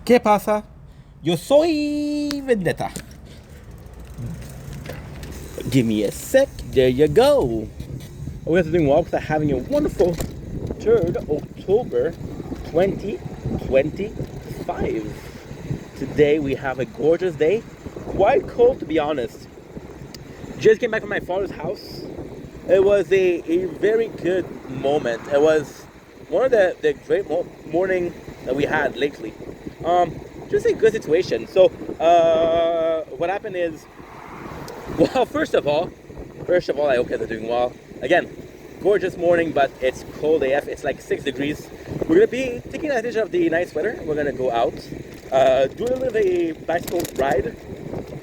¿Qué pasa? Yo soy Vendetta. Give me a sec. There you go. We are doing well because I'm having a wonderful 3rd October 2025. Today we have a gorgeous day. Quite cold, to be honest. Just came back from my father's house. It was a very good moment. It was one of the great morning that we had lately. Just a good situation. So what happened is, well, first of all, I hope you guys are doing well. Again, gorgeous morning, but it's cold AF. It's like 6 degrees. We're gonna be taking advantage of the nice weather. We're gonna go out, do a little bit of a bicycle ride.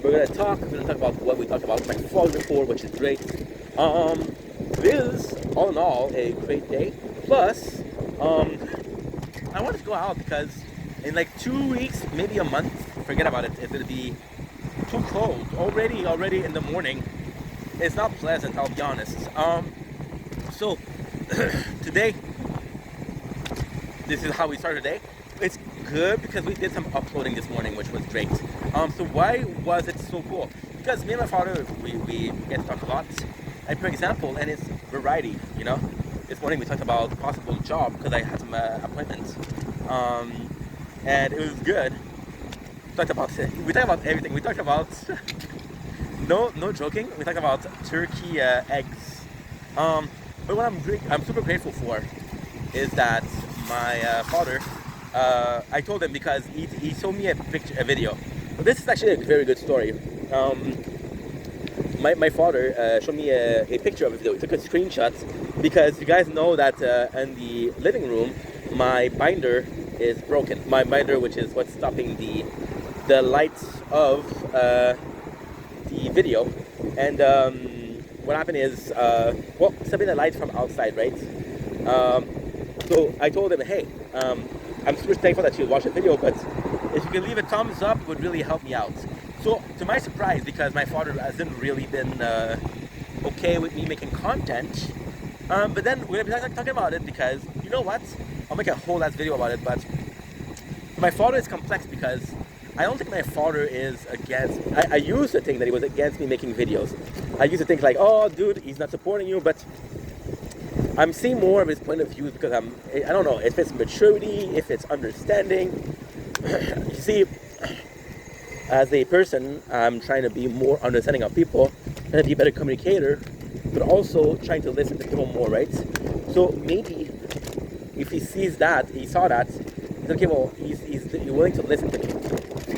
We're gonna talk about what we talked about with my father before, which is great. It is, all in all, a great day. Plus, I wanted to go out because in like 2 weeks, maybe a month, forget about it, it's gonna be too cold. Already in the morning, it's not pleasant, I'll be honest. So, today, this is how we start today. It's good because we did some uploading this morning, which was great. So why was it so cool? Because me and my father, we get to talk a lot. And for example, and it's variety, you know? This morning we talked about possible job because I had some appointments. And it was good. We talked about everything. We talked about, no joking, we talked about turkey eggs. But what I'm super grateful for is that my father, I told him because he showed me a video. But this is actually a very good story. My father showed me a picture of a video. He took a screenshot because you guys know that in the living room, my binder is broken. My binder, which is what's stopping the lights of the video. And what happened is, well, stopping the lights from outside, right? So I told him, hey, I'm super thankful that you watched the video, but if you can leave a thumbs up, it would really help me out. So, to my surprise, because my father hasn't really been okay with me making content, but then we're gonna be talking about it because, you know what? I'll make a whole ass video about it, but my father is complex because I don't think my father is against, I used to think that he was against me making videos. I used to think like, oh dude, he's not supporting you, but I'm seeing more of his point of view because I don't know, if it's maturity, if it's understanding. You see, as a person, I'm trying to be more understanding of people, trying to be a better communicator, but also trying to listen to people more, right? So maybe if he saw that, he's okay, well, he's willing to listen to me. I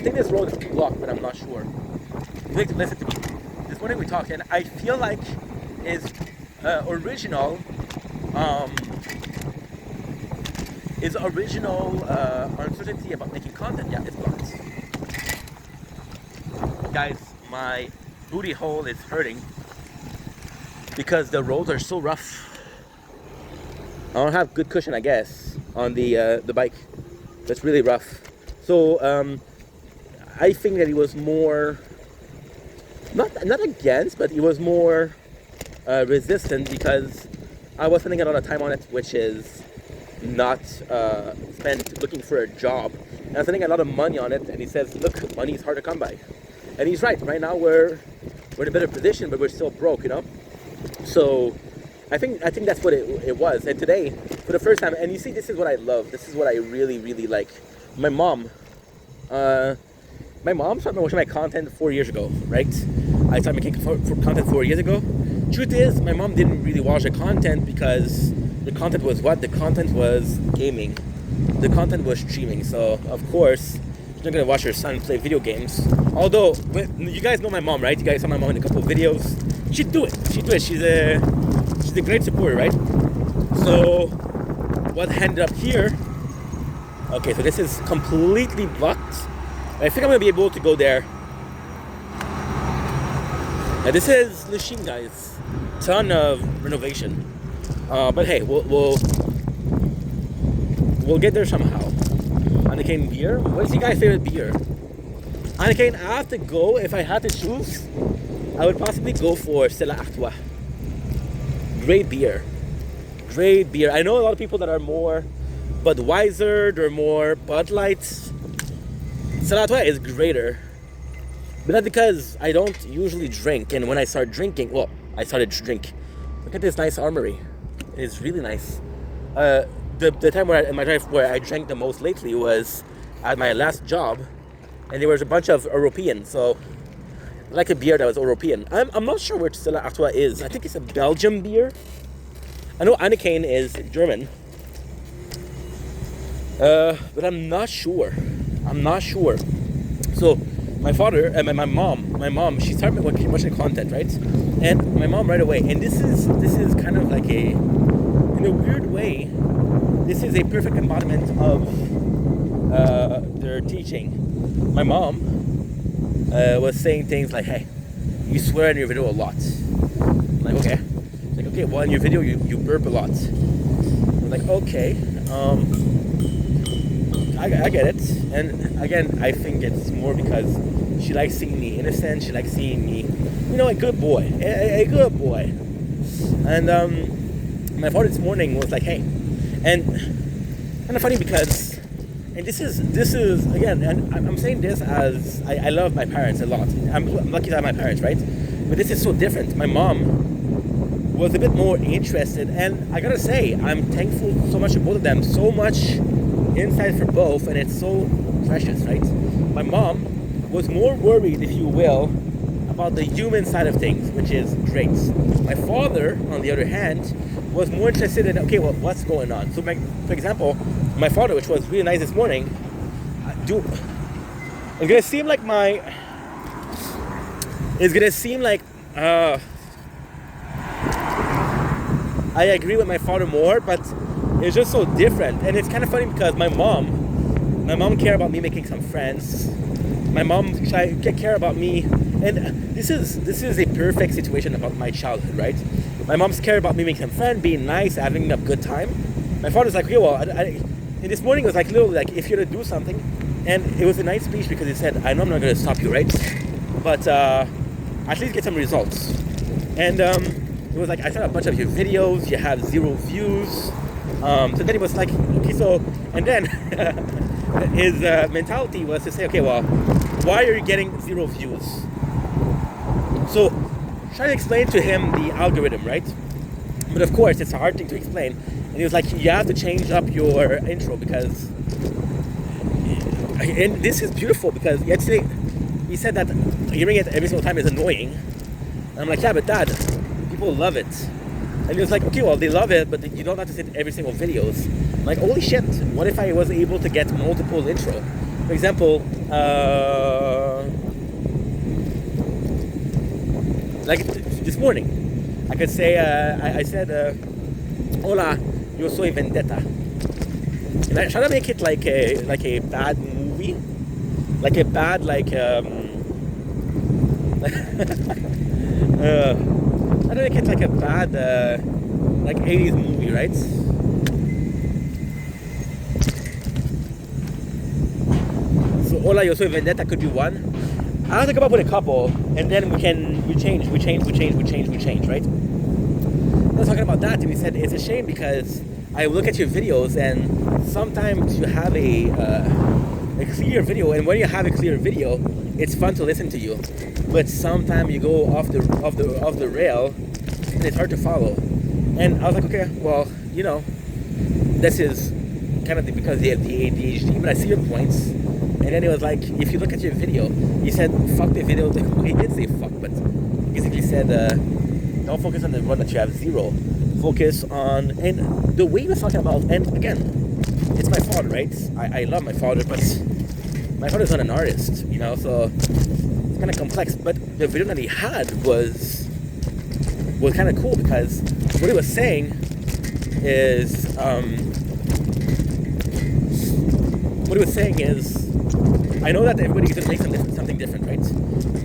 think this road is blocked, but I'm not sure. He's willing to listen to me. This morning we talked, and I feel like his original uncertainty about making content, yeah, it's blocked. Guys, my booty hole is hurting because the roads are so rough. I don't have good cushion, I guess, on the bike. That's really rough. So I think that he was more not against, but he was more resistant because I was spending a lot of time on it, which is not spent looking for a job. And I'm spending a lot of money on it, and he says, look, money is hard to come by. And he's right. Right now we're in a better position, but we're still broke, you know? So I think that's what it was. And today, for the first time, and you see, this is what I love. This is what I really, really like. My mom started watching my content 4 years ago, right? I started making content 4 years ago. Truth is, my mom didn't really watch the content because the content was what? The content was gaming. The content was streaming. So, of course, she's not going to watch her son play video games. Although, you guys know my mom, right? You guys saw my mom in a couple of videos. She'd do it. She's a great supporter, right? So, what ended up here... Okay, so this is completely blocked. I think I'm going to be able to go there. Now, this is Lachine, guys. Ton of renovation. But hey, we'll get there somehow. Anakin beer? What is your guys' favorite beer? Anakin, I have to go. If I had to choose, I would possibly go for Stella Artois. Great beer. Great beer. I know a lot of people that are more Budweiser, they're more Bud Lights. Salatoa is greater, but not because I don't usually drink. And when I start drinking, well, I started to drink. Look at this nice armory. It's really nice. The time in my life where I drank the most lately was at my last job, and there was a bunch of European. So, like a beer that was European. I'm not sure where Stella Artois is. I think it's a Belgian beer. I know Anakin is German, but I'm not sure. So, my father and my mom, she started watching content, right? And my mom right away. And this is kind of like in a weird way, this is a perfect embodiment of their teaching. My mom was saying things like, "Hey, you swear in your video a lot." I'm like, okay. Like, okay, well, in your video you burp a lot. I'm like, okay, I get it. And again, I think it's more because she likes seeing me innocent. She likes seeing me, a good boy, a good boy. And my father this morning was like, hey, and kind of funny because, and this is again, and I'm saying this as I love my parents a lot. I'm lucky to have my parents, right? But this is so different. My mom was a bit more interested, and I gotta say, I'm thankful so much to both of them. So much insight for both, and it's so precious, right? My mom was more worried, if you will, about the human side of things, which is great. My father, on the other hand, was more interested in, okay, well, what's going on? So, for example, my father, which was really nice this morning, it's gonna seem like I agree with my father more, but it's just so different. And it's kind of funny because my mom cared about me making some friends. My mom care about me, and this is a perfect situation about my childhood, right? My mom's care about me making some friends, being nice, having a good time. My father's like, okay, well, and this morning was like literally like, if you're gonna do something, and it was a nice speech because he said, I know I'm not gonna stop you, right? But at least get some results. And it was like, I saw a bunch of your videos, you have 0 views. So then he was like, okay, so, and then his mentality was to say, okay, well, why are you getting 0 views? So try to explain to him the algorithm, right? But of course, it's a hard thing to explain. And he was like, you have to change up your intro because, and this is beautiful because yesterday he said that hearing it every single time is annoying. And I'm like, yeah, but Dad, people love it. And he was like, okay, well, they love it, but you don't have to say it every single videos. I'm like, holy shit, what if I was able to get multiple intro? For example, like this morning, I could say, I said, hola, yo soy vendetta. And I try to make it like a bad movie, like a bad, I don't think it's like a bad, 80s movie, right? So, hola, yo soy vendetta could be one. I have to come up with a couple, and then we change, right? I was talking about that, and he said it's a shame because I look at your videos, and sometimes you have a clear video, and when you have a clear video, it's fun to listen to you. But sometimes you go off the rail, and it's hard to follow. And I was like, okay, well, this is kind of because they have the ADHD, but I see your points. And then he was like, if you look at your video, he said, fuck the video. He did say fuck, but basically said, don't focus on the one that you have 0. Focus on, and the way he was talking about, and again, it's my father, right? I love my father, but my father's not an artist, so it's kind of complex. But the video that he had was kind of cool because what he was saying is, I know that everybody's going to make something different, right?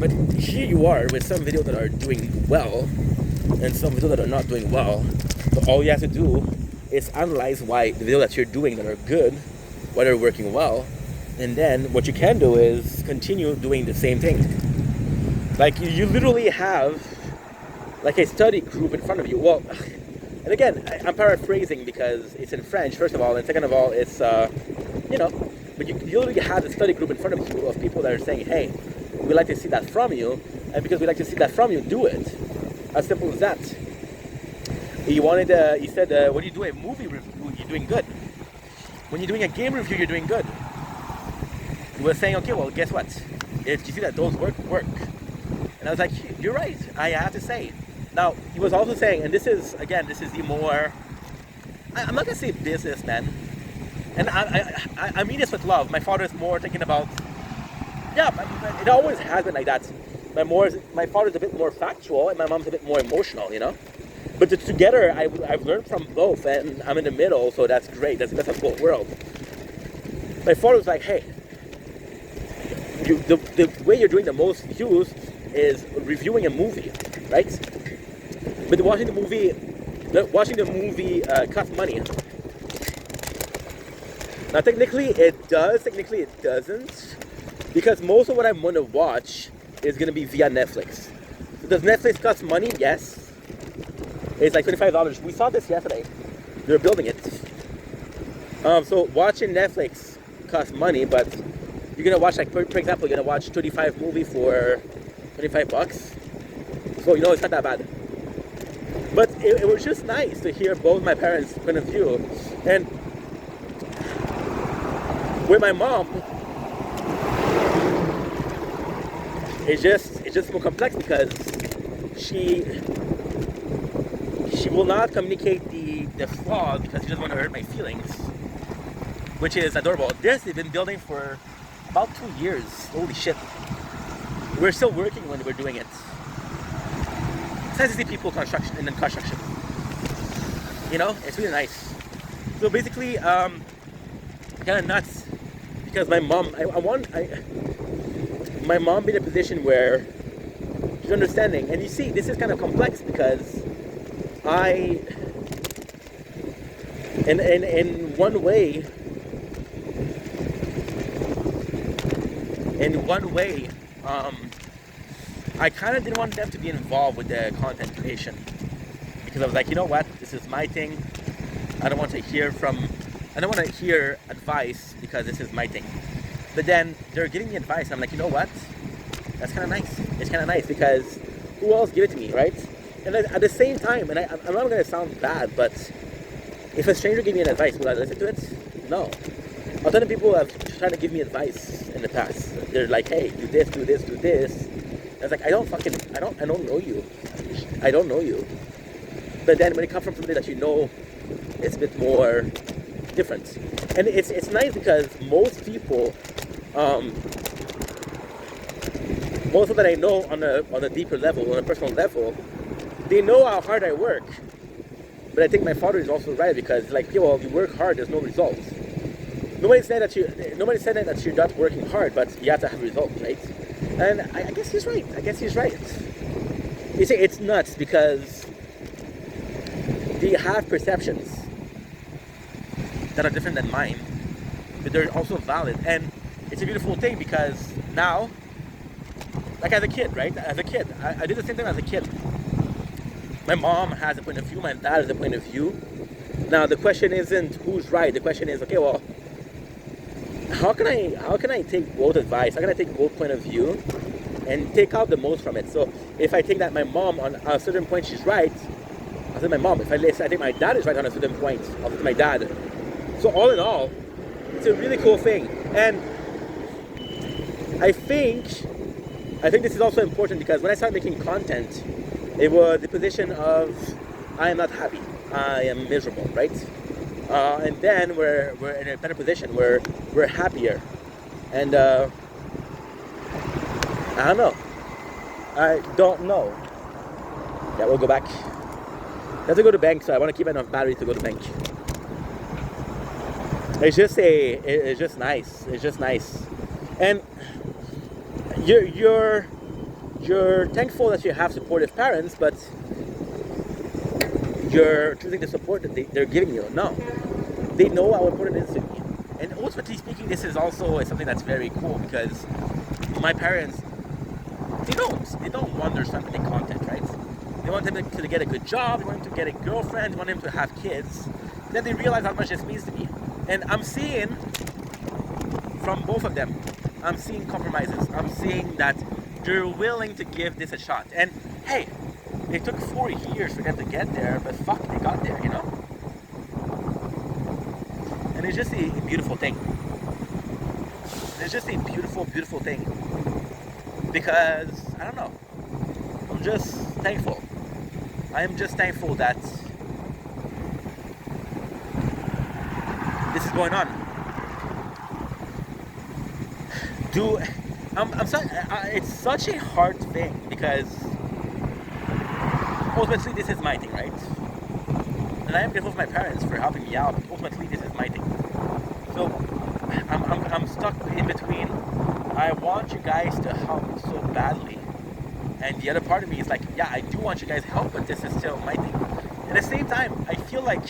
But here you are with some videos that are doing well and some videos that are not doing well. But all you have to do is analyze why the videos that you're doing that are good, why they're working well, and then what you can do is continue doing the same thing. Like you literally have like a study group in front of you. Well, and again, I'm paraphrasing because it's in French, first of all, and second of all, it's But you literally have a study group in front of you of people that are saying, hey, we'd like to see that from you, and because we'd like to see that from you, do it. As simple as that. He said, when you do a movie review, you're doing good. When you're doing a game review, you're doing good. He was saying, okay, well, guess what? If you see that those work. And I was like, you're right, I have to say. Now, he was also saying, and this is the more, I'm not going to say businessman, and I mean this with love. My father is more thinking about, yeah, it always has been like that. My father's a bit more factual, and my mom's a bit more emotional, you know? But together, I've learned from both, and I'm in the middle, so that's great. That's a cool world. My father was like, hey, the way you're doing the most views is reviewing a movie, right? But watching the movie costs money. Now, technically it does, technically it doesn't, because most of what I'm going to watch is going to be via Netflix. So does Netflix cost money? Yes. It's like $25. We saw this yesterday. They're building it. So watching Netflix costs money, but you're going to watch, like, for example, you're going to watch 35 movie for $25. So, it's not that bad. But it was just nice to hear both my parents' point of view. And with my mom, it's just more complex because she will not communicate the flaws because she doesn't want to hurt my feelings, which is adorable. This they've been building for about 2 years. Holy shit. We're still working when we're doing it. It's nice to see people in construction. It's really nice. So basically, kind of nuts because my mom, my mom be in a position where she's understanding. And you see, this is kind of complex because in one way, I kind of didn't want them to be involved with the content creation because I was like, you know what, this is my thing. I don't want to hear advice because this is my thing. But then they're giving me advice and I'm like, you know what, that's kind of nice. It's kind of nice because who else give it to me, right? And at the same time, and I'm not going to sound bad, but if a stranger gave me an advice, would I listen to it? No. A ton of people have tried to give me advice in the past. They're like, hey, do this, do this, do this. I was like, I don't know you. I don't know you. But then when it comes from somebody that you know, it's a bit more different. And it's nice because most people, most of that I know on a deeper level, on a personal level, they know how hard I work. But I think my father is also right because like, well, if you work hard, there's no results. Nobody said that you're not working hard, but you have to have results, right? And I guess he's right. You see, it's nuts because they have perceptions that are different than mine, but they're also valid. And it's a beautiful thing because now, like as a kid, right? As a kid, I did the same thing as a kid. My mom has a point of view, my dad has a point of view. Now the question isn't who's right. The question is, okay, well, how can I take both advice? How can I take both point of view and take out the most from it? So if I think that my mom on a certain point she's right, I'll say my mom. If I think my dad is right on a certain point, I'll say my dad. So all in all, it's a really cool thing. And I think this is also important because when I started making content, it was the position of I am not happy, I am miserable, right? And then we're in a better position where we're happier. And I don't know. Yeah, we'll go back. I have to go to bank, so I want to keep enough battery to go to bank. It's just nice. It's just nice. And you're thankful that you have supportive parents, but you're choosing the support that they're giving you. No, they know how important it is to me. And ultimately speaking, this is also something that's very cool because my parents, they don't want their son to make content, right? They want him to get a good job, they want him to get a girlfriend, they want him to have kids. Then they realize how much this means to me. And I'm seeing from both of them, I'm seeing compromises. I'm seeing that they're willing to give this a shot. And hey, it took 4 years for them to get there, but fuck, they got there, you know? And it's just a beautiful thing. It's just a beautiful, beautiful thing. Because, I don't know, I'm just thankful. I am just thankful that this is going on. It's such a hard thing because ultimately this is my thing, right? And I am grateful for my parents for helping me out, but ultimately this is my thing. So I'm stuck in between. I want you guys to help so badly, and the other part of me is like, yeah, I do want you guys to help, but this is still my thing. At the same time, I feel like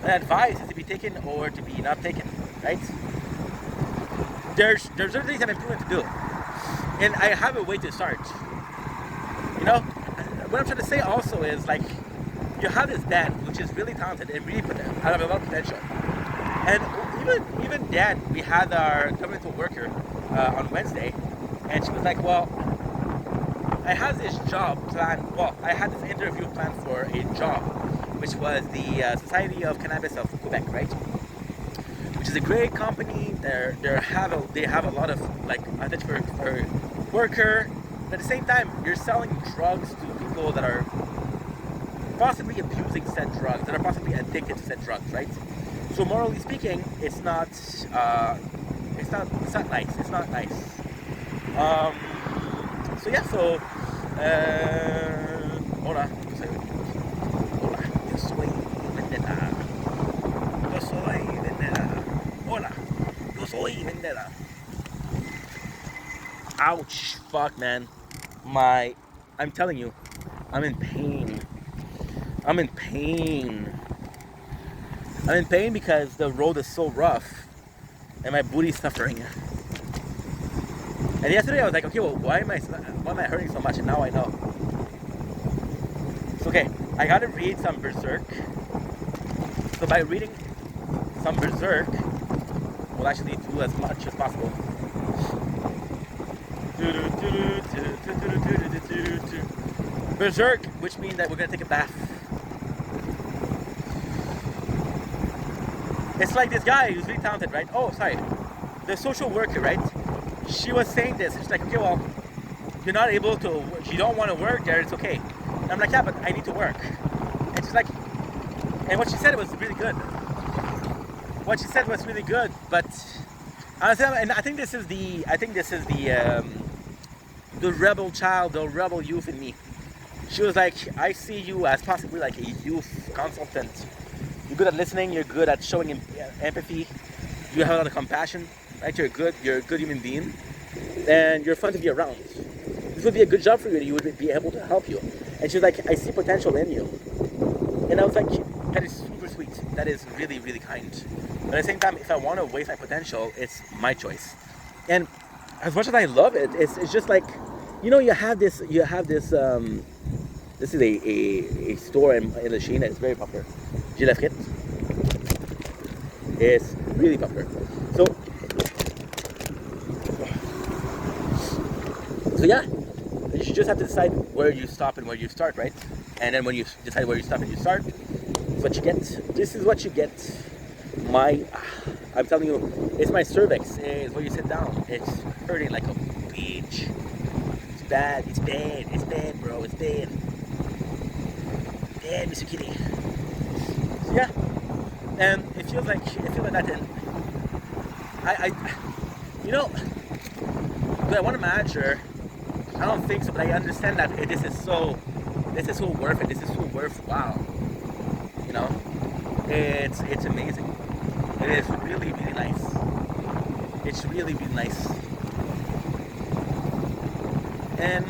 the advice is to be taken or to be not taken, right? There's other things that I'm willing to do, and I have a way to start. You know, what I'm trying to say also is like, you have this dad which is really talented and really have a lot of potential, and even dad, we had our governmental worker on Wednesday, and she was like, well, I had this job plan. Well, I had this interview planned for a job, which was the Society of Cannabis of Quebec, right? Which is a great company. They have a lot of like attached for worker. But at the same time, you're selling drugs to people that are possibly abusing said drugs, that are possibly addicted to said drugs, right? So morally speaking, it's not nice. It's not nice. So yeah. So hola, yo soy vendetta. Yo soy vendetta. Hola, yo soy vendetta. Ouch! Fuck, man. I'm telling you, I'm in pain. I'm in pain. I'm in pain because the road is so rough and my booty's suffering. And yesterday I was like, okay, well, why am I hurting so much? And now I know. So, okay, I gotta read some Berserk. So by reading some Berserk, we'll actually do as much as possible. Berserk, which means that we're gonna take a bath. It's like this guy who's really talented, right? Oh, sorry. The social worker, right? She was saying this. She's like, okay, well, you're not able to, you don't want to work there, it's okay. And I'm like, yeah, but I need to work. And she's like, and what she said was really good. What she said was really good, but honestly, and I think this is the rebel child, the rebel youth in me. She was like, I see you as possibly like a youth consultant. You're good at listening, you're good at showing empathy, you have a lot of compassion, right? You're a good human being, and you're fun to be around. This would be a good job for you, and you would be able to help you. And she was like, I see potential in you. And I was like, that is super sweet. That is really, really kind. But at the same time, if I want to waste my potential, it's my choice. And as much as I love it, it's just like, you know, you have this, this is a store in La Chine that is very popular. Gilles Frites. It's really popular. So yeah, you just have to decide where you stop and where you start, right? And then when you decide where you stop and you start, it's what you get. This is what you get. I'm telling you, it's my cervix. It's where you sit down. It's hurting like a bitch. It's bad. It's bad. It's bad, bro. It's bad. Bad, Mr. Kitty. So yeah, and it feels like that. And you know, do I want to manager? I don't think so, but I understand that this is so worth it. This is so worthwhile. You know, it's amazing. It is really, really nice. It's really, really nice. And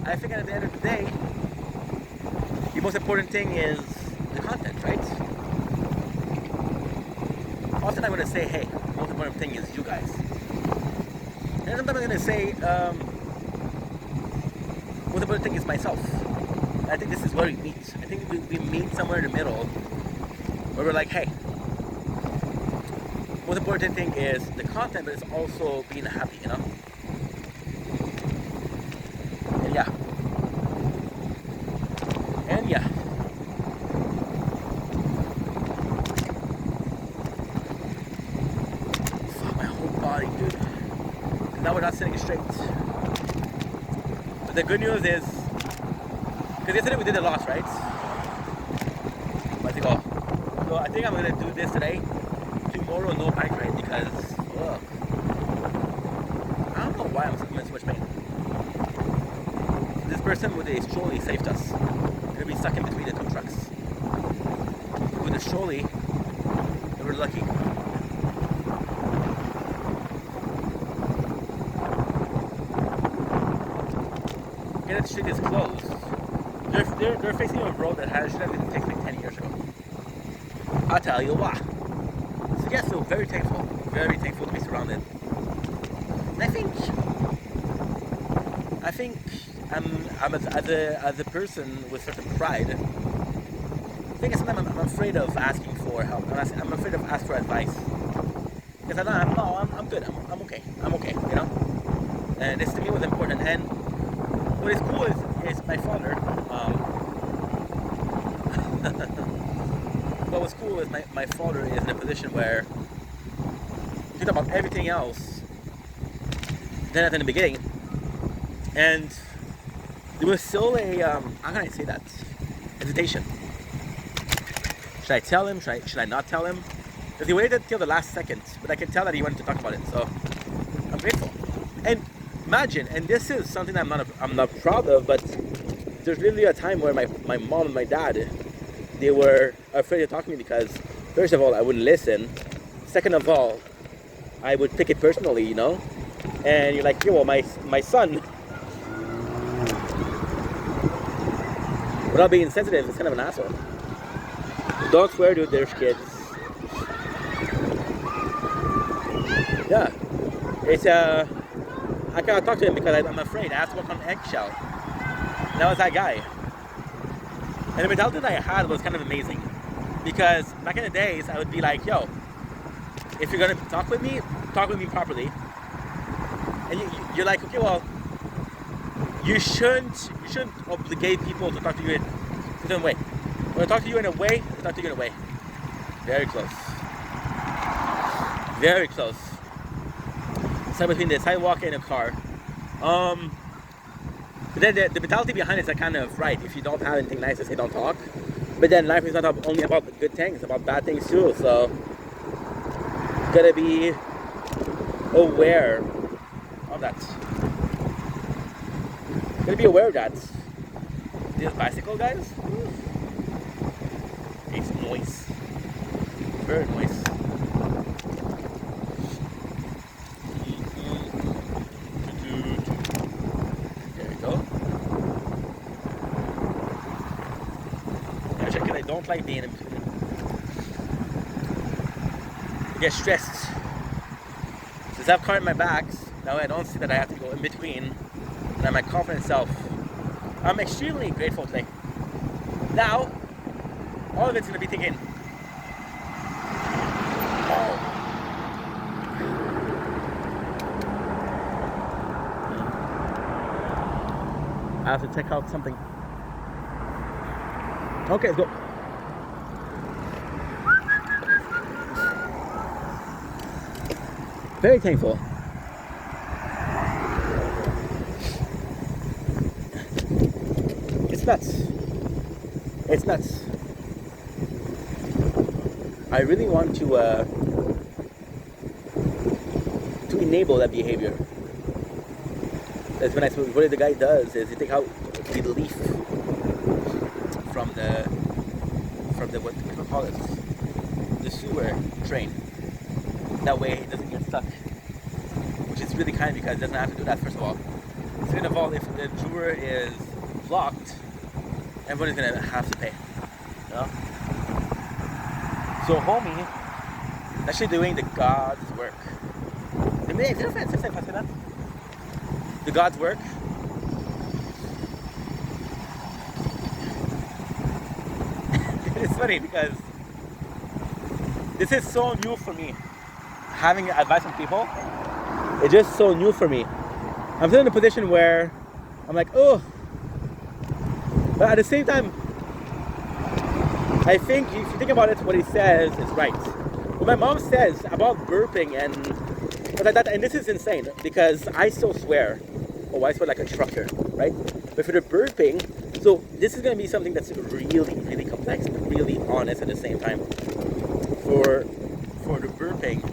I think at the end of the day, the most important thing is the content, right? Often I'm going to say, hey, the most important thing is you guys. And sometimes I'm going to say, most important thing is myself. I think this is where we meet. I think we meet somewhere in the middle where we're like, hey, most important thing is the content, but it's also being happy, you know? And yeah. And yeah. Fuck, my whole body, dude. Now we're not sitting straight. But the good news is, because yesterday we did a lot, right? I think, oh, so I think I'm gonna do this today. Tomorrow, no bike ride because, ugh. I don't know why I'm in so much pain. This person with a trolley saved us. We're gonna be stuck in between the two trucks. With the trolley, we were lucky. Yeah, that street is closed. They're facing a road that should have been taken like 10 years ago. I'll tell you what. So yeah, so very thankful to be surrounded. And I think I'm as a person with certain pride. I think sometimes I'm afraid of asking for help. I'm afraid of asking for advice because I'm good. I'm okay. I'm okay. You know. And this to me was important. And what is cool is my father. What was cool is my father is in a position where he thought about everything else than at the beginning, and there was still a how can I say that, hesitation. Should I tell him? Should I not tell him? Because he waited till the last second, but I could tell that he wanted to talk about it. So I'm grateful. And imagine, and this is something I'm not proud of, but there's literally a time where my mom and my dad, they were afraid to talk to me because, first of all, I wouldn't listen. Second of all, I would take it personally, you know. And you're like, yeah, well, my son, without being insensitive, is kind of an asshole. Don't swear, dude. There's kids. Yeah, it's I cannot talk to him because I'm afraid. I have to walk on eggshell. And I was that guy. And the mentality that I had was kind of amazing. Because back in the days, I would be like, yo, if you're gonna talk with me properly. And you're like, okay, well, you shouldn't obligate people to talk to you in a certain way. When I talk to you in a way, I talk to you in a way. Very close. Very close. So between the sidewalk and a car. But then the mentality behind it is like kind of right. If you don't have anything nice to say, don't talk. But then life is not only about good things, it's about bad things too. So gotta be aware of that. Gotta be aware of that. These bicycle guys, it's noise. Very noise. There we go. Now check it, I don't like being in between. I get stressed. Since I have car in my back, now I don't see that I have to go in between. And I'm my confident self. I'm extremely grateful today. Now, all of it's gonna be taken. Oh. I have to check out something. Okay, let's go. Very thankful. It's nuts. It's nuts. I really want to enable that behavior. That's when what the guy does is he take out the leaf from the what do we call it? The sewer drain. That way it doesn't get stuck. Which is really kind because it doesn't have to do that, first of all. Second of all, if the sewer is blocked, everybody's gonna have to pay. You know? So homie, actually doing the God's work. The God's work. It's funny because this is so new for me. having advice from people, it's just so new for me. I'm still in a position where I'm like, oh, but at the same time, I think if you think about it, what he says is right. What my mom says about burping and like that, and this is insane because I still swear. Oh, I swear like a trucker, right? But for the burping, so this is going to be something that's really, really complex, but really honest at the same time. For the burping,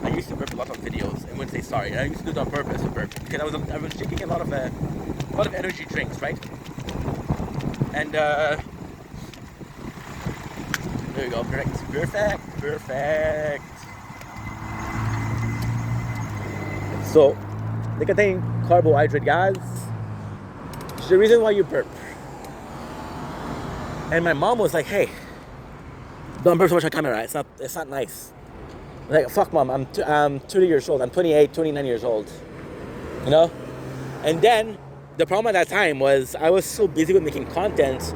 I used to burp a lot of videos and wouldn't say sorry. And I used to do it on purpose to burp because I was drinking a lot of energy drinks, right? And there you go, perfect. So, they contain carbohydrate gas. It's the reason why you burp. And my mom was like, "Hey, don't burp so much on camera. It's not nice." I'm like, fuck, mom. I'm 30 years old. I'm 28, 29 years old. You know. And then the problem at that time was I was so busy with making content,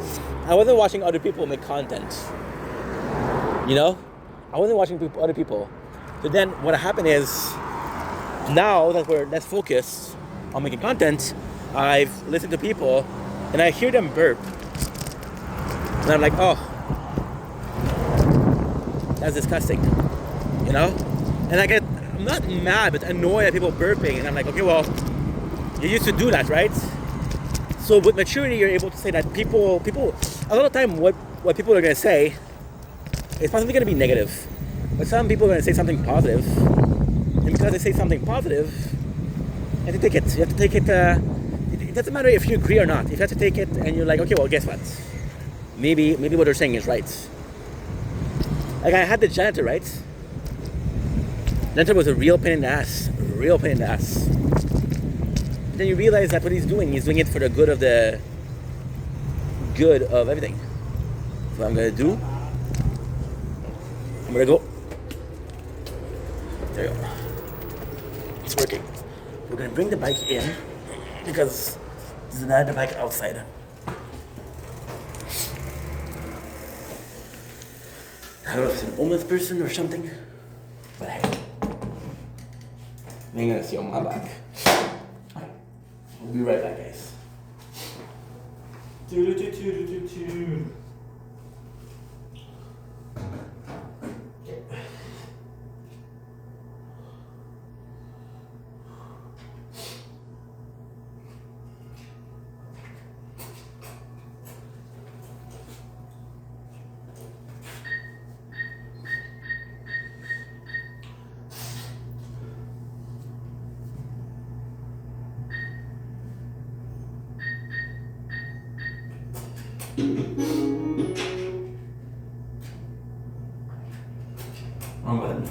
I wasn't watching other people make content. You know, I wasn't watching other people. So then what happened is, now that we're less focused on making content, I've listened to people and I hear them burp. And I'm like, oh, that's disgusting. You know? And I'm not mad, but annoyed at people burping. And I'm like, okay, well, you used to do that, right? So with maturity, you're able to say that people, a lot of time, what people are going to say, it's possibly going to be negative. But some people are going to say something positive. And because they say something positive, you have to take it. You have to take it. It doesn't matter if you agree or not. If you have to take it and you're like, okay, well, guess what? Maybe what they're saying is right. Like I had the janitor, right? Janitor was a real pain in the ass. Then you realize that what he's doing it for the good of everything. So what I'm gonna do, I'm gonna go. There you go. It's working. We're gonna bring the bike in because there's another bike outside. I don't know if it's an homeless person or something, but hey, they ain't gonna see on my back. We'll be right back, guys. Wrong button.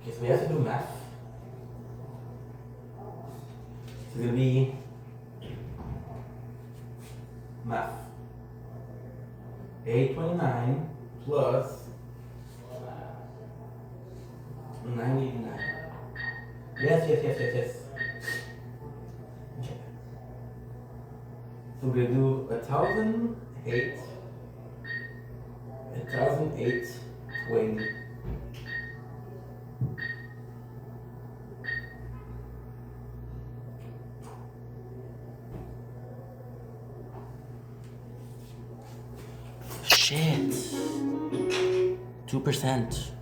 Okay, so we have to do math. It's going to be math. 829 plus 989. Yes, yes, yes, yes, yes. Okay. So we're gonna do 1,008, 1,008.20. Shit. 2%.